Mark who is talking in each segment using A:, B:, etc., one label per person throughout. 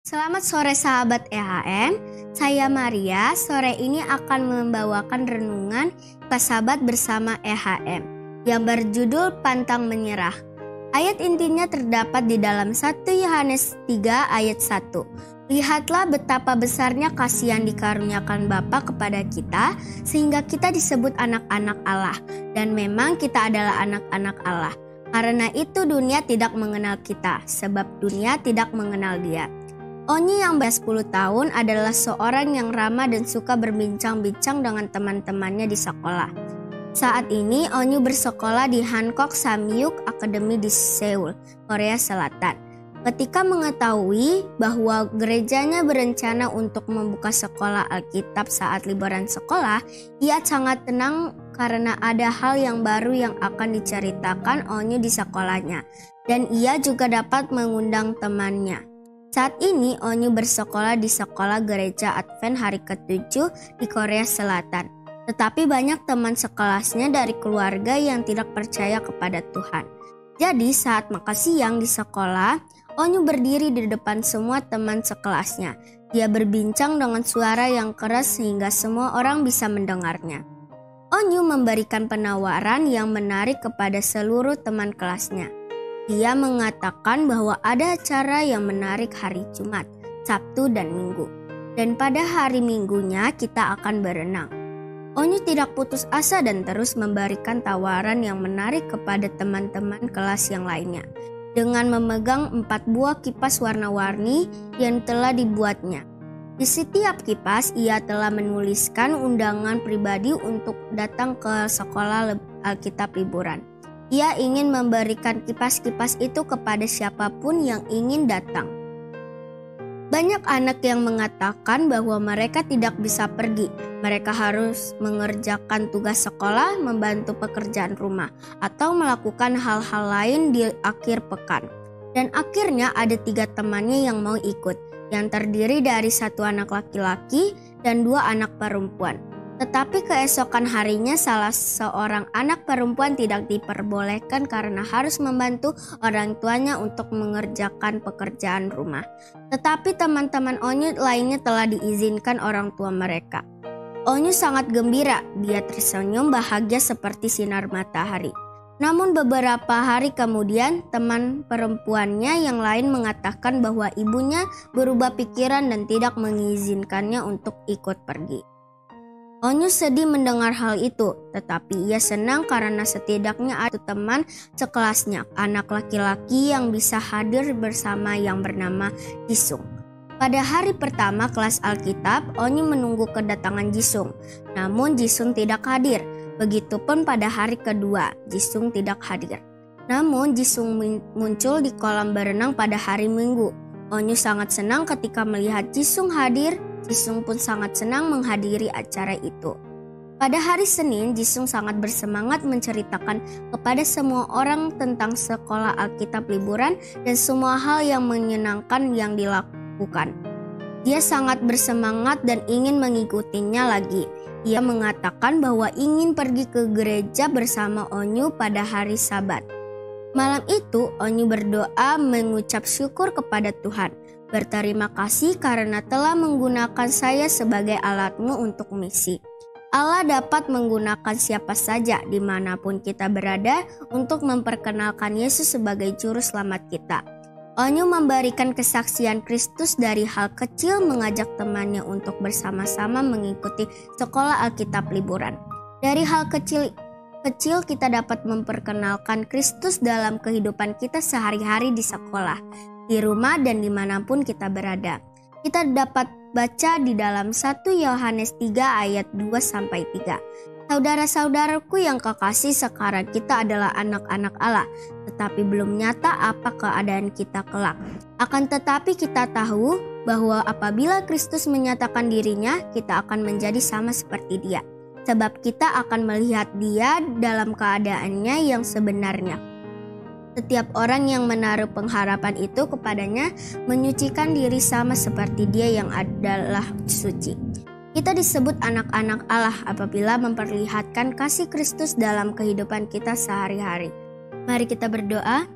A: Selamat sore sahabat EHM, saya Maria. Sore ini akan membawakan renungan Sahabat bersama EHM yang berjudul Pantang Menyerah. Ayat intinya terdapat di dalam 1 Yohanes 3 ayat 1. Lihatlah betapa besarnya kasih yang dikaruniakan Bapa kepada kita sehingga kita disebut anak-anak Allah, dan memang kita adalah anak-anak Allah. Karena itu dunia tidak mengenal kita, sebab dunia tidak mengenal Dia. Onyu yang ber-10 tahun adalah seorang yang ramah dan suka berbincang-bincang dengan teman-temannya di sekolah. Saat ini Onyu bersekolah di Hankook Samyuk Academy di Seoul, Korea Selatan. Ketika mengetahui bahwa gerejanya berencana untuk membuka sekolah Alkitab saat liburan sekolah, ia sangat tenang karena ada hal yang baru yang akan diceritakan Onyu di sekolahnya, dan ia juga dapat mengundang temannya. Saat ini Onyu bersekolah di sekolah gereja Advent hari ke-7 di Korea Selatan. Tetapi banyak teman sekelasnya dari keluarga yang tidak percaya kepada Tuhan. Jadi saat makan siang di sekolah, Onyu berdiri di depan semua teman sekelasnya. Dia berbincang dengan suara yang keras sehingga semua orang bisa mendengarnya. Onyu memberikan penawaran yang menarik kepada seluruh teman kelasnya. Dia mengatakan bahwa ada acara yang menarik hari Jumat, Sabtu, dan Minggu. Dan pada hari Minggunya kita akan berenang. Onyu tidak putus asa dan terus memberikan tawaran yang menarik kepada teman-teman kelas yang lainnya. Dengan memegang 4 buah kipas warna-warni yang telah dibuatnya. Di setiap kipas ia telah menuliskan undangan pribadi untuk datang ke sekolah Alkitab liburan. Ia ingin memberikan kipas-kipas itu kepada siapapun yang ingin datang. Banyak anak yang mengatakan bahwa mereka tidak bisa pergi. Mereka harus mengerjakan tugas sekolah, membantu pekerjaan rumah, atau melakukan hal-hal lain di akhir pekan. Dan akhirnya ada 3 temannya yang mau ikut, yang terdiri dari 1 anak laki-laki dan 2 anak perempuan. Tetapi keesokan harinya salah seorang anak perempuan tidak diperbolehkan karena harus membantu orang tuanya untuk mengerjakan pekerjaan rumah. Tetapi teman-teman Onyu lainnya telah diizinkan orang tua mereka. Onyu sangat gembira, dia tersenyum bahagia seperti sinar matahari. Namun beberapa hari kemudian teman perempuannya yang lain mengatakan bahwa ibunya berubah pikiran dan tidak mengizinkannya untuk ikut pergi. Onyu sedih mendengar hal itu, tetapi ia senang karena setidaknya ada teman sekelasnya, anak laki-laki yang bisa hadir bersama yang bernama Jisung. Pada hari pertama kelas Alkitab, Onyu menunggu kedatangan Jisung, namun Jisung tidak hadir. Begitupun pada hari kedua, Jisung tidak hadir. Namun Jisung muncul di kolam berenang pada hari Minggu. Onyu sangat senang ketika melihat Jisung hadir. Jisung pun sangat senang menghadiri acara itu. Pada hari Senin, Jisung sangat bersemangat menceritakan kepada semua orang tentang sekolah Alkitab liburan dan semua hal yang menyenangkan yang dilakukan. Dia sangat bersemangat dan ingin mengikutinya lagi. Ia mengatakan bahwa ingin pergi ke gereja bersama Onyu pada hari Sabat. Malam itu, Onyu berdoa mengucap syukur kepada Tuhan. Berterima kasih karena telah menggunakan saya sebagai alatmu untuk misi. Allah dapat menggunakan siapa saja dimanapun kita berada untuk memperkenalkan Yesus sebagai juru selamat kita. Onyu memberikan kesaksian Kristus dari hal kecil mengajak temannya untuk bersama-sama mengikuti sekolah Alkitab liburan. Dari hal kecil kita dapat memperkenalkan Kristus dalam kehidupan kita sehari-hari di sekolah, di rumah, dan dimanapun kita berada. Kita dapat baca di dalam 1 Yohanes 3 ayat 2-3. Saudara-saudaraku yang kekasih, sekarang kita adalah anak-anak Allah, tetapi belum nyata apa keadaan kita kelak. Akan tetapi kita tahu bahwa apabila Kristus menyatakan dirinya, kita akan menjadi sama seperti Dia. Sebab kita akan melihat Dia dalam keadaannya yang sebenarnya. Setiap orang yang menaruh pengharapan itu kepadanya menyucikan diri sama seperti Dia yang adalah suci. Kita disebut anak-anak Allah apabila memperlihatkan kasih Kristus dalam kehidupan kita sehari-hari. Mari kita berdoa.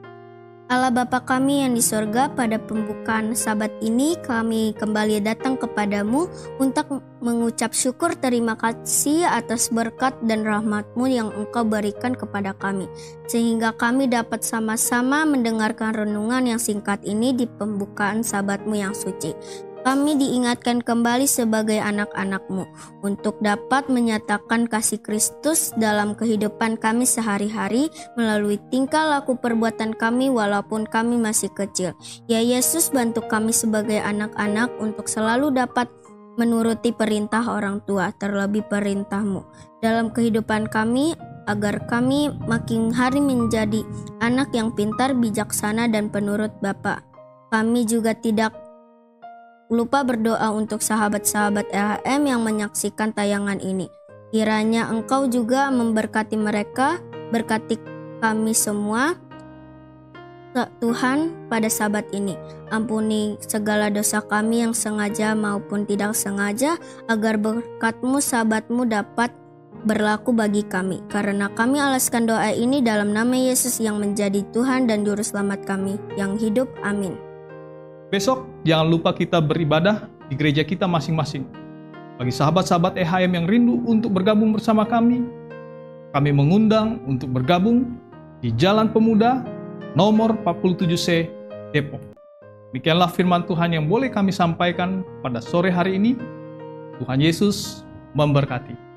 A: Allah Bapa kami yang di sorga, pada pembukaan Sabat ini kami kembali datang kepadamu untuk mengucap syukur terima kasih atas berkat dan rahmat-Mu yang Engkau berikan kepada kami, sehingga kami dapat sama-sama mendengarkan renungan yang singkat ini di pembukaan Sabat-Mu yang suci. Kami diingatkan kembali sebagai anak-anak-Mu untuk dapat menyatakan kasih Kristus dalam kehidupan kami sehari-hari melalui tingkah laku perbuatan kami walaupun kami masih kecil. Ya Yesus, bantu kami sebagai anak-anak untuk selalu dapat menuruti perintah orang tua, terlebih perintah-Mu dalam kehidupan kami, agar kami makin hari menjadi anak yang pintar, bijaksana, dan penurut Bapa. Kami juga tidak lupa berdoa untuk sahabat-sahabat EHM yang menyaksikan tayangan ini. Kiranya Engkau juga memberkati mereka, berkati kami semua, Tuhan, pada Sabat ini. Ampuni segala dosa kami yang sengaja maupun tidak sengaja, agar berkat-Mu, Sabat-Mu dapat berlaku bagi kami. Karena kami alaskan doa ini dalam nama Yesus yang menjadi Tuhan dan Juru Selamat kami yang hidup. Amin.
B: Besok jangan lupa kita beribadah di gereja kita masing-masing. Bagi sahabat-sahabat EHM yang rindu untuk bergabung bersama kami mengundang untuk bergabung di Jalan Pemuda nomor 47C Depok. Demikianlah firman Tuhan yang boleh kami sampaikan pada sore hari ini. Tuhan Yesus memberkati.